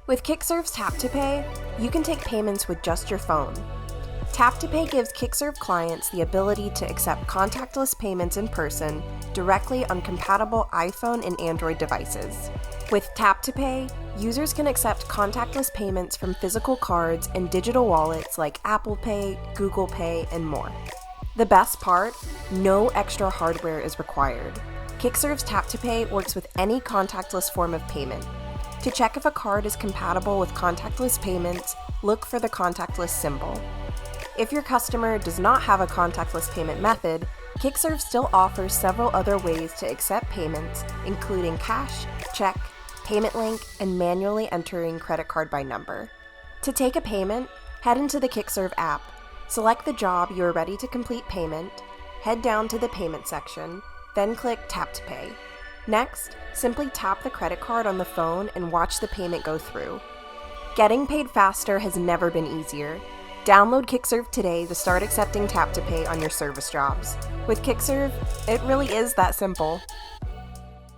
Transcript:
With Kickserv's Tap to Pay, you can take payments with just your phone. Tap to Pay gives Kickserv clients the ability to accept contactless payments in person directly on compatible iPhone and Android devices. With Tap to Pay, users can accept contactless payments from physical cards and digital wallets like Apple Pay, Google Pay, and more. The best part, no extra hardware is required. Kickserv's Tap to Pay works with any contactless form of payment. To check if a card is compatible with contactless payments, look for the contactless symbol. If your customer does not have a contactless payment method, Kickserv still offers several other ways to accept payments, including cash, check, payment link, and manually entering credit card by number. To take a payment, head into the Kickserv app, select the job you are ready to complete payment, head down to the payment section, then click Tap to Pay. Next, simply tap the credit card on the phone and watch the payment go through. Getting paid faster has never been easier. Download Kickserv today to start accepting Tap to Pay on your service jobs. With Kickserv, it really is that simple.